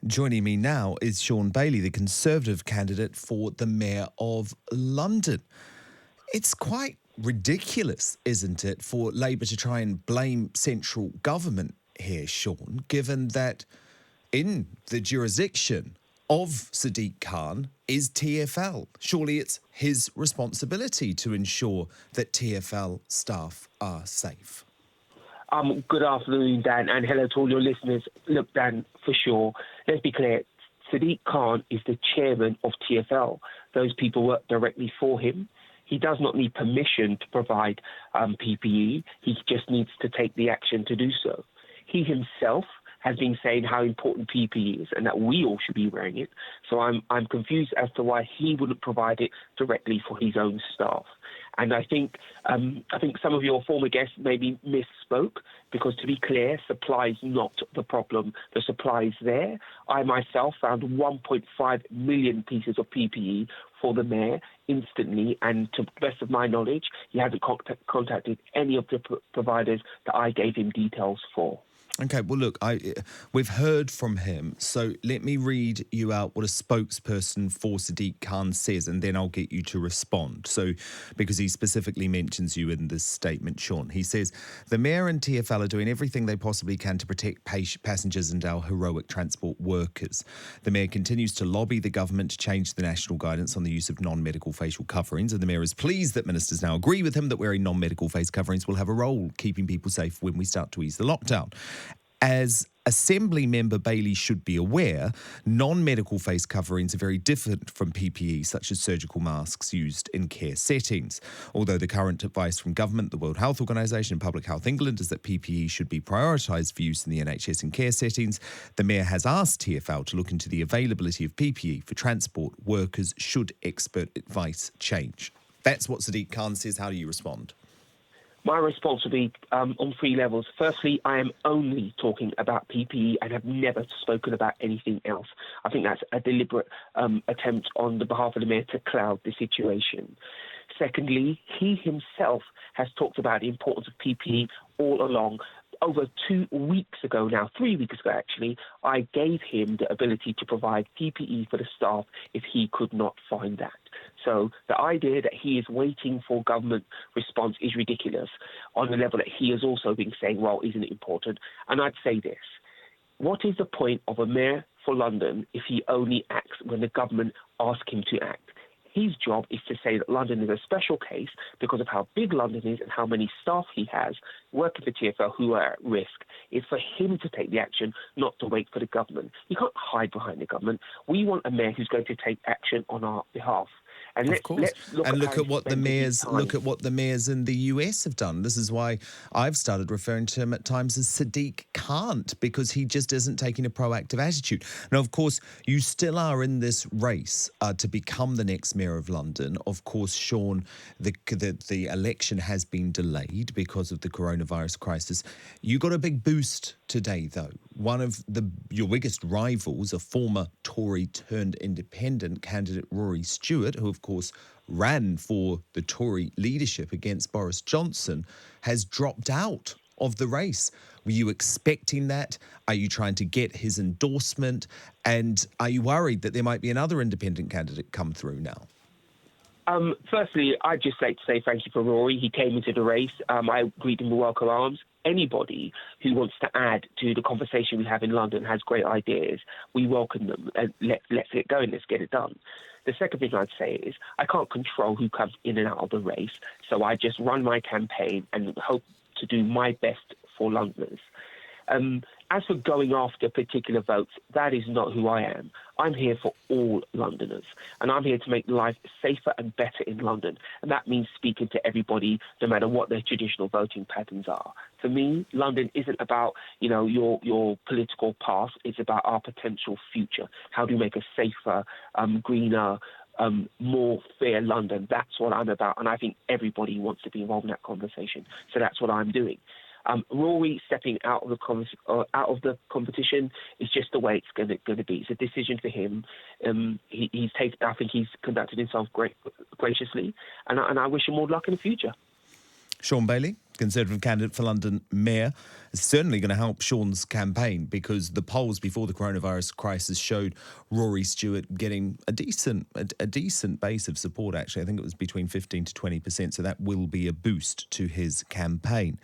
Joining me now is Shaun Bailey, the Conservative candidate for the Mayor of London. It's quite ridiculous, isn't it, for Labour to try and blame central government here, Shaun, given that in the jurisdiction of Sadiq Khan is TfL. Surely it's his responsibility to ensure that TfL staff are safe. Good afternoon, Dan, and hello to all your listeners. Look, Dan, for sure, let's be clear. Sadiq Khan is the chairman of TfL. Those people work directly for him. He does not need permission to provide PPE. He just needs to take the action to do so. He himself has been saying how important PPE is and that we all should be wearing it. So I'm confused as to why he wouldn't provide it directly for his own staff. And I think some of your former guests maybe misspoke, because to be clear, supply is not the problem. The supply is there. I myself found 1.5 million pieces of PPE for the mayor instantly, and to the best of my knowledge, he hasn't contacted any of the providers that I gave him details for. Okay, well, look, we've heard from him, so let me read you out what a spokesperson for Sadiq Khan says, and then I'll get you to respond. So, because he specifically mentions you in this statement, Shaun. He says, the Mayor and TfL are doing everything they possibly can to protect passengers and our heroic transport workers. The Mayor continues to lobby the government to change the national guidance on the use of non-medical facial coverings, and the Mayor is pleased that ministers now agree with him that wearing non-medical face coverings will have a role keeping people safe when we start to ease the lockdown. As Assembly Member Bailey should be aware, non-medical face coverings are very different from PPE, such as surgical masks used in care settings. Although the current advice from government, the World Health Organisation and Public Health England is that PPE should be prioritised for use in the NHS and care settings, the Mayor has asked TfL to look into the availability of PPE for transport workers should expert advice change. That's what Sadiq Khan says. How do you respond? My response will be on three levels. Firstly, I am only talking about PPE and have never spoken about anything else. I think that's a deliberate attempt on the behalf of the Mayor to cloud the situation. Secondly, he himself has talked about the importance of PPE all along. Over 2 weeks ago now, 3 weeks ago actually, I gave him the ability to provide PPE for the staff if he could not find that. So the idea that he is waiting for government response is ridiculous on the level that he has also been saying, well, isn't it important? And I'd say this. What is the point of a mayor for London if he only acts when the government asks him to act? His job is to say that London is a special case because of how big London is and how many staff he has working for TfL who are at risk. It's for him to take the action, not to wait for the government. You can't hide behind the government. We want a mayor who's going to take action on our behalf. And let's look at what the mayors in the US have done. This is why I've started referring to him at times as Sadiq Khan, because he just isn't taking a proactive attitude. Now, of course, you still are in this race to become the next Mayor of London. Of course, Shaun, the election has been delayed because of the coronavirus crisis. You got a big boost today, though. One of your biggest rivals, a former Tory turned independent candidate, Rory Stewart, who of course ran for the Tory leadership against Boris Johnson, has dropped out of the race. Were you expecting that? Are you trying to get his endorsement? And are you worried that there might be another independent candidate come through now? Firstly, I'd just like to say thank you for Rory. He came into the race. I greet him with welcome arms. Anybody who wants to add to the conversation we have in London has great ideas. We welcome them. Let's get going. Let's get it done. The second thing I'd say is I can't control who comes in and out of the race, so I just run my campaign and hope to do my best for Londoners. As for going after particular votes, that is not who I am. I'm here for all Londoners, and I'm here to make life safer and better in London. And that means speaking to everybody, no matter what their traditional voting patterns are. For me, London isn't about, your political past. It's about our potential future. How do we make a safer, greener, more fair London? That's what I'm about, and I think everybody wants to be involved in that conversation. So that's what I'm doing. Rory stepping out of the competition is just the way it's going to be. It's a decision for him. I think he's conducted himself graciously, and I wish him more luck in the future. Shaun Bailey, Conservative candidate for London Mayor. It's certainly going to help Shaun's campaign because the polls before the coronavirus crisis showed Rory Stewart getting a decent base of support, actually. I think it was between 15 to 20%, so that will be a boost to his campaign.